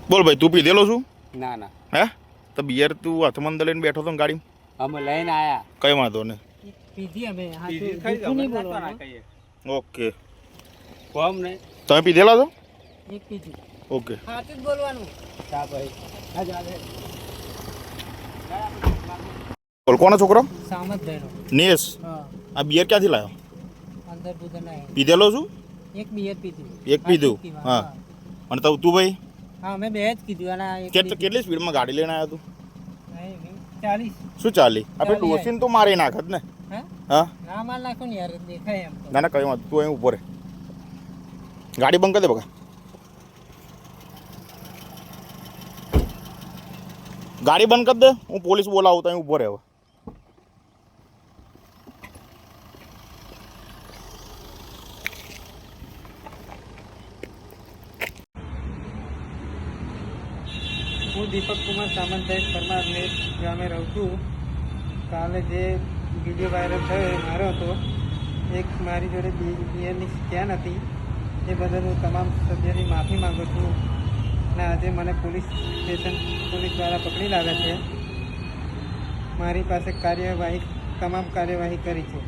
બોલ ભાઈ, તું પીધેલો છું? ના ના, હે? તો બિયર તું હાથમાં અંદર લઈને બેઠો તો ને ગાડી? અમે લઈને આયા. કઈ વાંધો ને. પીધી અમે પીધી ખરી, જૂઠું નહીં અમે બોલવાનું. ના કહીએ. ઓકે. કોમ નહીં. તમે પીધેલા છો? એક પીધી ઓકે. સાચું જ બોલવાનું. ચા ભાઈ. હા ચાલે. બોલ, કોનો છોકરો? સામત થયેલો. નિયેશ. હા, આ બિયર ક્યાંથી લાવ્યો? અંદર બુધર નહીં. પીધેલો છું? એક બિયર પીધી. એક પીધું? પીવા, હા. અને તું ભાઈ હા, અમે બે જ કીધું અને આ એક કેટલી સ્પીડમાં ગાડી લઈને આવ્યો તું? નહીં, 40. શું ચાલી? આપણે ડોસીને તો મારી નાખત ને. હે? હા? ના માર નાખો ને યાર, દેખાય એમ તો. ના ના, કઈ વાંધો. તું અહીં ઉભો રહે. ગાડી બંધ કરી દે બકા. ગાડી બંધ કરી દે, હું પોલીસ બોલાવું તો અહીં ઉભો રહે હવે. હું દીપક કુમાર સામંતભાઈ પરમાર મેં ગામે રહું છું. કાલે જે વિડીયો વાયરલ થયો એ મારો હતો. એક મારી જોડે બિયરની સ્કેન હતી, એ બદલ હું તમામ સભ્યોની માફી માગું છું. અને આજે મને પોલીસ દ્વારા પકડી લાવ્યા છે. મારી પાસે તમામ કાર્યવાહી કરી છે.